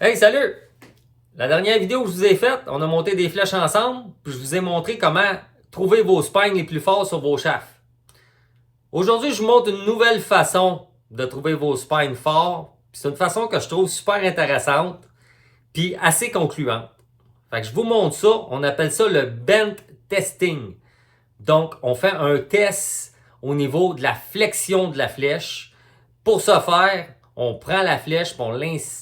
Hey, salut! La dernière vidéo que je vous ai faite, on a monté des flèches ensemble, puis je vous ai montré comment trouver vos spines les plus forts sur vos shafts. Aujourd'hui, je vous montre une nouvelle façon de trouver vos spines forts. C'est une façon que je trouve super intéressante, puis assez concluante. Fait que je vous montre ça, on appelle ça le bent testing. Donc, on fait un test au niveau de la flexion de la flèche. Pour ce faire, on prend la flèche et on l'insère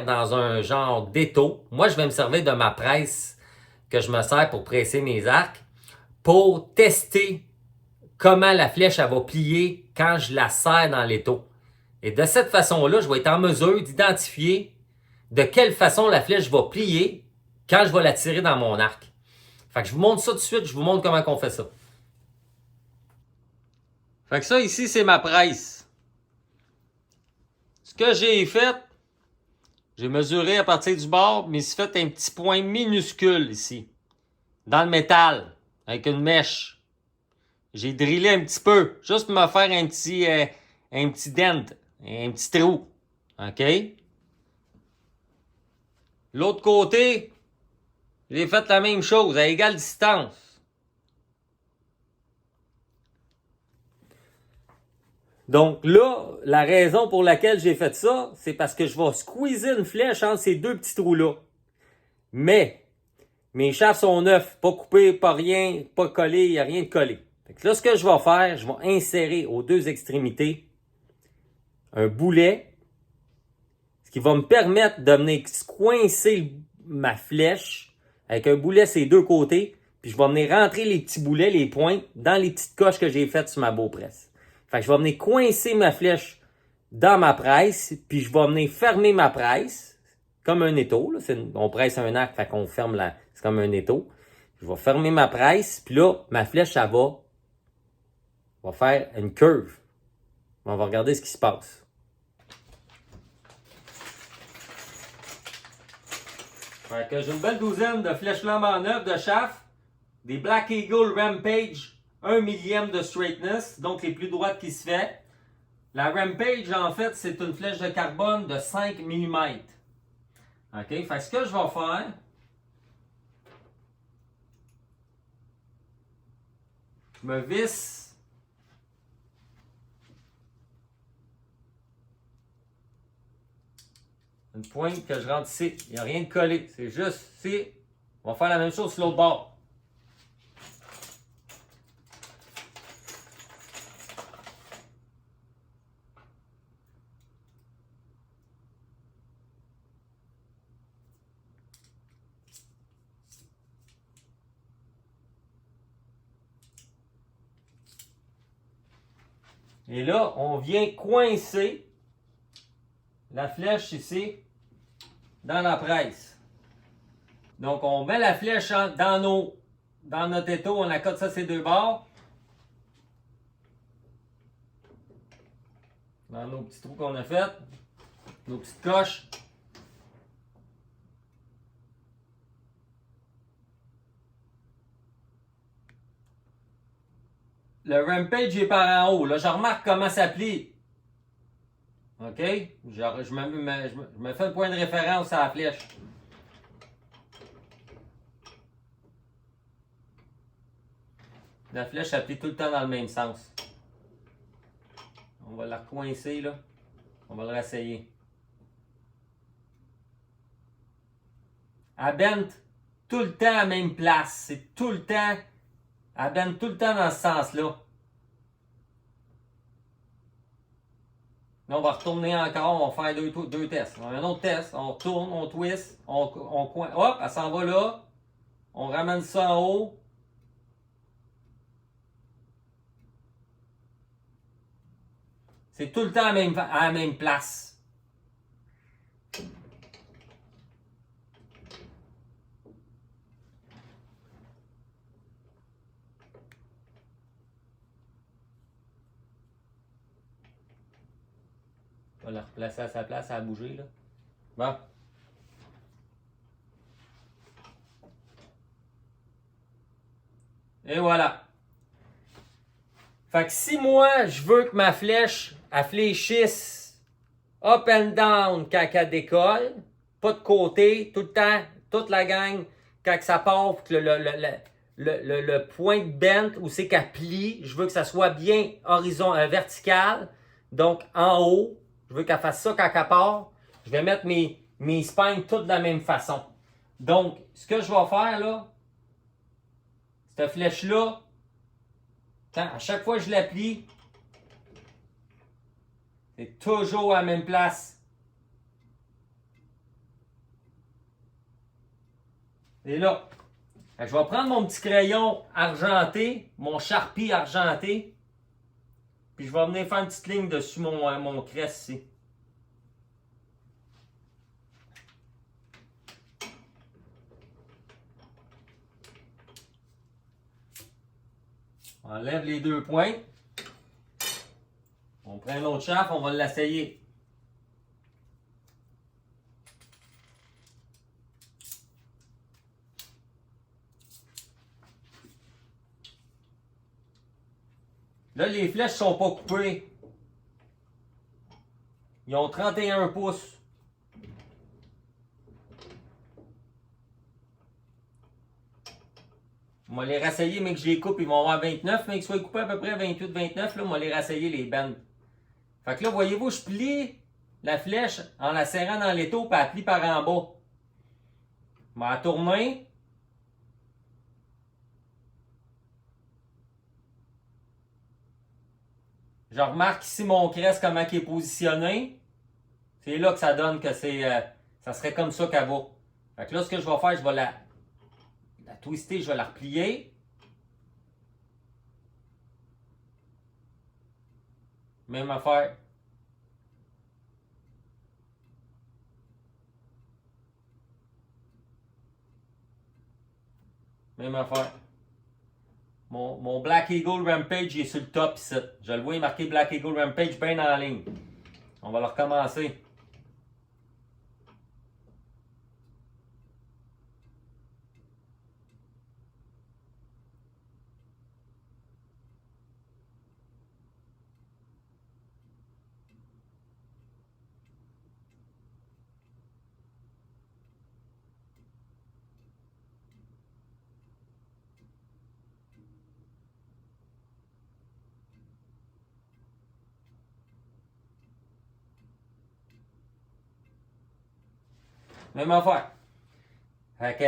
dans un genre d'étau. Moi, je vais me servir de ma presse que je me sers pour presser mes arcs pour tester comment la flèche elle va plier quand je la serre dans l'étau. Et de cette façon-là, je vais être en mesure d'identifier de quelle façon la flèche va plier quand je vais la tirer dans mon arc. Fait que je vous montre ça tout de suite, je vous montre comment on fait ça. Fait que ça ici, c'est ma presse. Ce que j'ai fait, j'ai mesuré à partir du bord, mais c'est fait un petit point minuscule ici, dans le métal, avec une mèche. J'ai drillé un petit peu, juste pour me faire un petit dent, un petit trou. OK? L'autre côté, j'ai fait la même chose, à égale distance. Donc là, la raison pour laquelle j'ai fait ça, c'est parce que je vais squeezer une flèche entre ces deux petits trous-là. Mais mes shafts sont neufs, pas coupés, pas rien, pas collés, il n'y a rien de collé. Fait que là, ce que je vais faire, je vais insérer aux deux extrémités un boulet, ce qui va me permettre de venir coincer ma flèche avec un boulet sur les deux côtés, puis je vais venir rentrer les petits boulets, les pointes, dans les petites coches que j'ai faites sur ma beau-presse. Fait que je vais venir coincer ma flèche dans ma presse, puis je vais venir fermer ma presse, comme un étau. Là. On presse un arc, fait qu'on ferme c'est comme un étau. Je vais fermer ma presse, puis là, ma flèche, ça va faire une curve. On va regarder ce qui se passe. Fait que j'ai une belle douzaine de flèches flambant neuves de shaft, des Black Eagle Rampage 1 millième de straightness, donc les plus droites qui se fait. La Rampage, en fait, c'est une flèche de carbone de 5 mm. OK? Fait que ce que je vais faire, je me visse une pointe que je rentre ici. Il n'y a rien de collé. C'est juste ici. On va faire la même chose sur l'autre bord. Et là, on vient coincer la flèche ici dans la presse. Donc, on met la flèche dans notre étau, on accote ça ces deux bords. Dans nos petits trous qu'on a fait, nos petites coches. Le Rampage est par en haut. Là, je remarque comment ça plie. OK? Je me fais le point de référence à la flèche. La flèche, elle plie tout le temps dans le même sens. On va la coincer, là. On va le réessayer. Elle bend tout le temps à la même place. C'est tout le temps... Elle bend tout le temps dans ce sens-là. Là, on va retourner encore, on va faire deux tests. Un autre test, on tourne, on twist, on coin. Hop, elle s'en va là. On ramène ça en haut. C'est tout le temps à la même place. On va la replacer à sa place, ça a bougé là. Bon. Et voilà. Fait que si moi, je veux que ma flèche, elle fléchisse up and down quand elle décolle, pas de côté, tout le temps, toute la gang, quand ça part, que le point de bend où c'est qu'elle plie, je veux que ça soit bien vertical, donc en haut, je veux qu'elle fasse ça quand elle part. Je vais mettre mes spines toutes de la même façon. Donc, ce que je vais faire là, cette flèche-là, à chaque fois que je la plie, c'est toujours à la même place. Et là, je vais prendre mon petit crayon argenté, mon Sharpie argenté, puis je vais venir faire une petite ligne dessus mon crest ici. On enlève les deux points. On prend l'autre chafe, on va l'essayer. Là, les flèches ne sont pas coupées. Ils ont 31 pouces. On va les rassayer, mais que je les coupe, ils vont avoir 29, mais qu'ils soient coupés à peu près 28-29, là, on va les rassayer les bandes. Fait que là, voyez-vous, je plie la flèche en la serrant dans l'étau, puis elle plie par en bas. Je vais la tourner. Je remarque ici mon crest, comment il est positionné. C'est là que ça donne que ça serait comme ça qu'elle va. Fait que là, ce que je vais faire, je vais la twister, je vais la replier. Même affaire. Même affaire. Mon Black Eagle Rampage il est sur le top ici. Je le vois marqué Black Eagle Rampage bien en ligne. On va le recommencer. Même affaire. Fait que,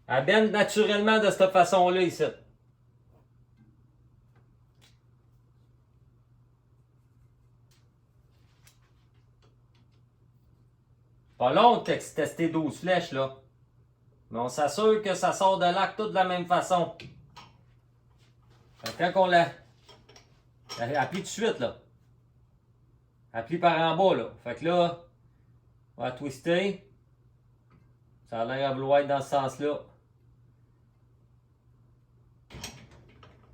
elle bend naturellement de cette façon-là ici. Pas long de tester 12 flèches là. Mais on s'assure que ça sort de l'arc tout de la même façon. Fait que quand on elle plie tout de suite là. Elle plie par en bas là. Fait que là, on va twister. Ça a l'air à vouloir être dans ce sens-là.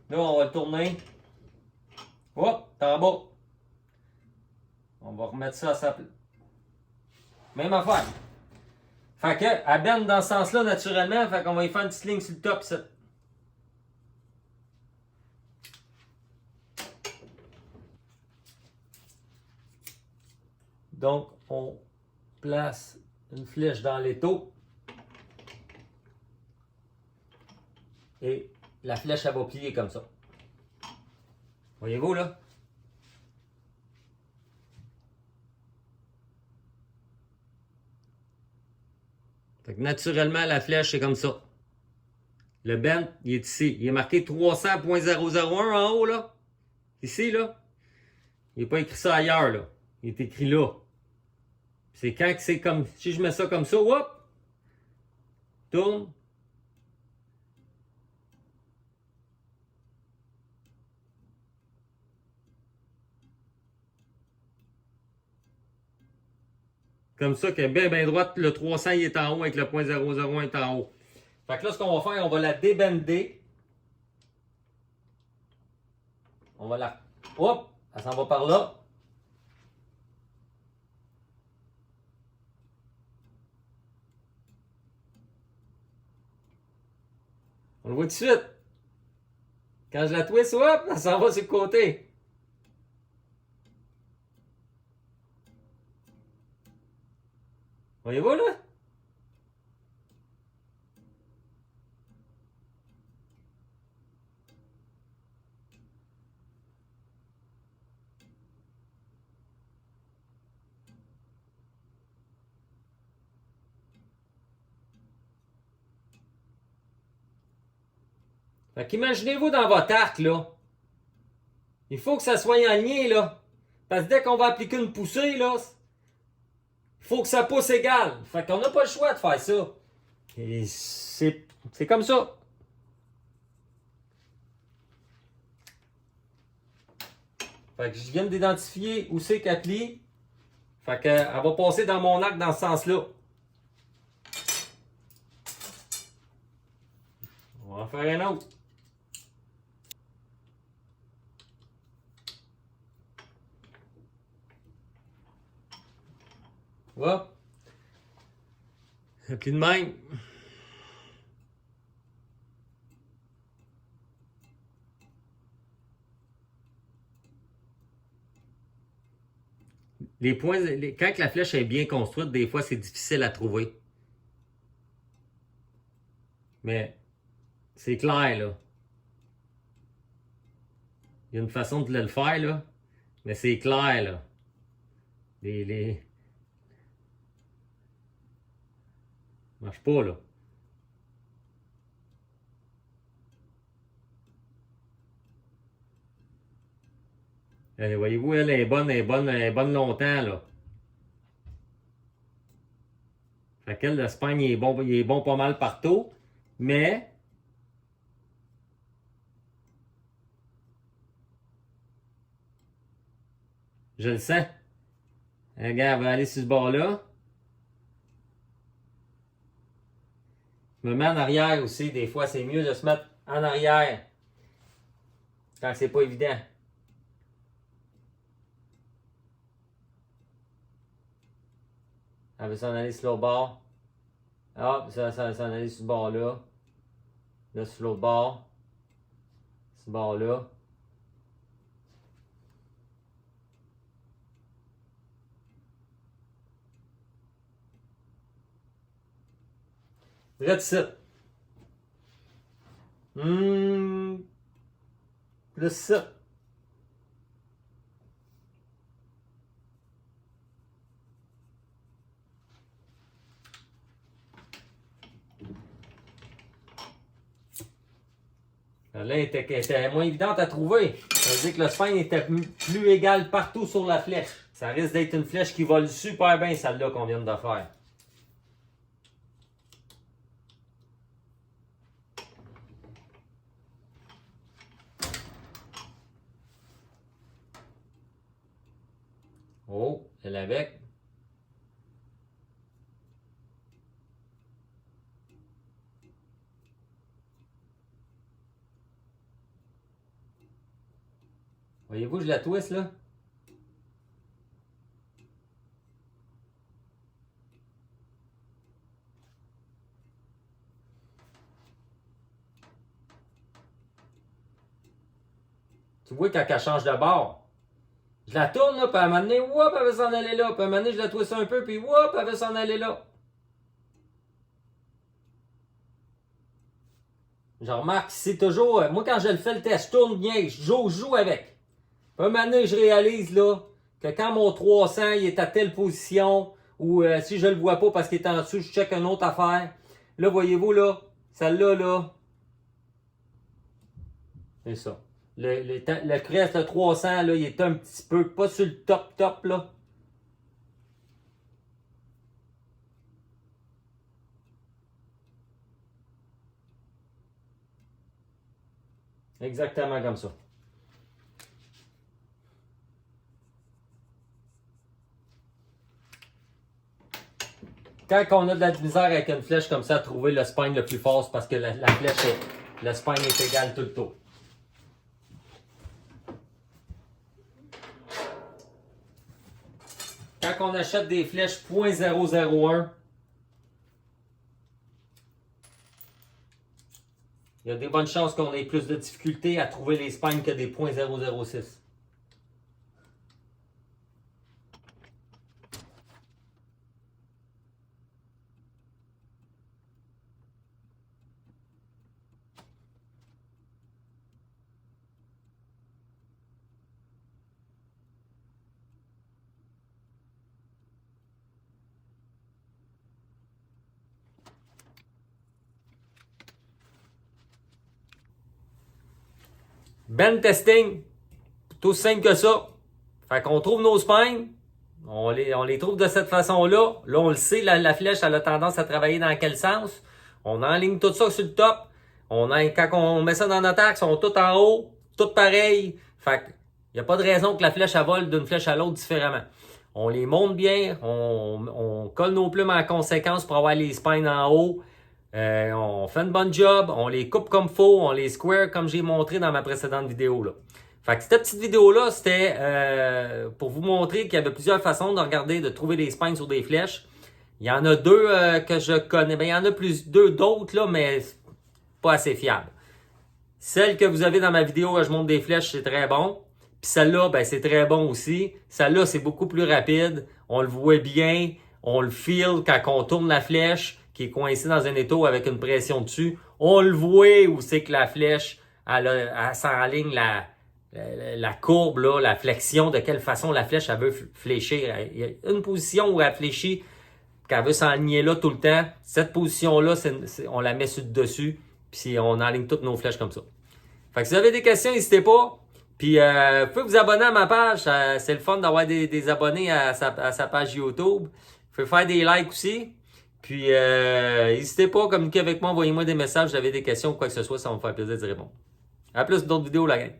Là, on va le tourner. Hop, t'es en bas. On va remettre ça à sa place. Même affaire. Fait que, elle bend dans ce sens-là naturellement. Fait qu'on va y faire une petite ligne sur le top, ça. Donc, on place une flèche dans l'étau. Et la flèche, elle va plier comme ça. Voyez-vous, là? Fait que naturellement, la flèche, c'est comme ça. Le bend, il est ici. Il est marqué 300.001 en haut, là. Ici, là. Il n'est pas écrit ça ailleurs, là. Il est écrit là. C'est quand que c'est comme... Si je mets ça comme ça, hop! Tourne. Comme ça, qu'elle est bien droite, le 300 il est en haut avec le point 001 est en haut. Fait que là, ce qu'on va faire, on va la débender. On va la... Hop! Elle s'en va par là. On le voit tout de suite. Quand je la twist, hop! Elle s'en va sur le côté. Voyez-vous là? Fait qu'imaginez-vous dans votre arc, là. Il faut que ça soit aligné, là. Parce que dès qu'on va appliquer une poussée, là, il faut que ça pousse égal. Fait qu'on n'a pas le choix de faire ça. Et c'est comme ça. Fait que je viens d'identifier où c'est qu'elle plie. Fait qu'elle va passer dans mon arc dans ce sens-là. On va en faire un autre. Voilà. Elle plie de même. Les points, quand la flèche est bien construite, des fois, c'est difficile à trouver. Mais c'est clair, là. Il y a une façon de le faire, là. Mais c'est clair, là. Marche pas, là. Voyez-vous, elle est bonne, elle est bonne longtemps, là. Fait qu'elle, le spine, il est bon pas mal partout. Mais, je le sens. Regarde, elle va aller sur ce bord-là. Je me mets en arrière aussi, des fois, c'est mieux de se mettre en arrière. Quand c'est pas évident. Elle veut s'en aller sur l'autre bord. Ah, ça s'en aller sur ce bord-là. Là, sur l'autre bord. Ce bord-là. Regarde ça. Plus ça. Là, elle était moins évidente à trouver. Ça veut dire que le spine était plus égal partout sur la flèche. Ça risque d'être une flèche qui vole super bien, celle-là qu'on vient de faire. Oh, elle avec. Voyez-vous, je la twist là. Tu vois quand elle change de bord. Je la tourne là, puis à un moment donné, whoop, elle va s'en aller là. Puis à un moment donné, je la twist un peu, puis whoop, elle va s'en aller là. Je remarque, c'est toujours. Moi, quand je le fais le test, je tourne bien, je joue avec. Puis à un moment donné, je réalise là que quand mon 300 il est à telle position, ou si je le vois pas parce qu'il est en dessous, je check une autre affaire. Là, voyez-vous là, celle-là, là, c'est ça. Le crest, le 300, là, il est un petit peu, pas sur le top, là. Exactement comme ça. Quand on a de la misère avec une flèche comme ça, à trouver le spine le plus fort, c'est parce que la flèche, le spine est égal tout le tour. Quand on achète des flèches .001, il y a des bonnes chances qu'on ait plus de difficultés à trouver les spines que des .006. Ben testing, tout simple que ça. Fait qu'on trouve nos spines, on les trouve de cette façon-là. Là, on le sait, la flèche, elle a tendance à travailler dans quel sens. On enligne tout ça sur le top. Quand on met ça dans notre axe, on est tout en haut, tout pareil. Fait qu'il n'y a pas de raison que la flèche, elle vole d'une flèche à l'autre différemment. On les monte bien, on colle nos plumes en conséquence pour avoir les spines en haut. On fait une bonne job, on les coupe comme faut, on les square comme j'ai montré dans ma précédente vidéo là. Fait que cette petite vidéo-là, c'était pour vous montrer qu'il y avait plusieurs façons de regarder, de trouver des spines sur des flèches. Il y en a deux que je connais. Ben, il y en a deux d'autres, là, mais pas assez fiables. Celle que vous avez dans ma vidéo où je montre des flèches, c'est très bon. Puis celle-là, ben, c'est très bon aussi. Celle-là, c'est beaucoup plus rapide. On le voit bien. On le feel quand on tourne la flèche qui est coincée dans un étau avec une pression dessus. On le voit où c'est que la flèche, elle s'enligne la courbe, là, la flexion, de quelle façon la flèche elle veut fléchir. Il y a une position où elle fléchit, qu'elle veut s'enligner là tout le temps. Cette position-là, on la met sur le dessus, puis on enligne toutes nos flèches comme ça. Fait que si vous avez des questions, n'hésitez pas. Puis vous pouvez vous abonner à ma page. C'est le fun d'avoir des abonnés à sa page YouTube. Vous pouvez faire des likes aussi. Puis n'hésitez pas à communiquer avec moi, envoyez-moi des messages, si vous avez des questions ou quoi que ce soit, ça va me faire plaisir d'y répondre. À plus d'autres vidéos, la gang.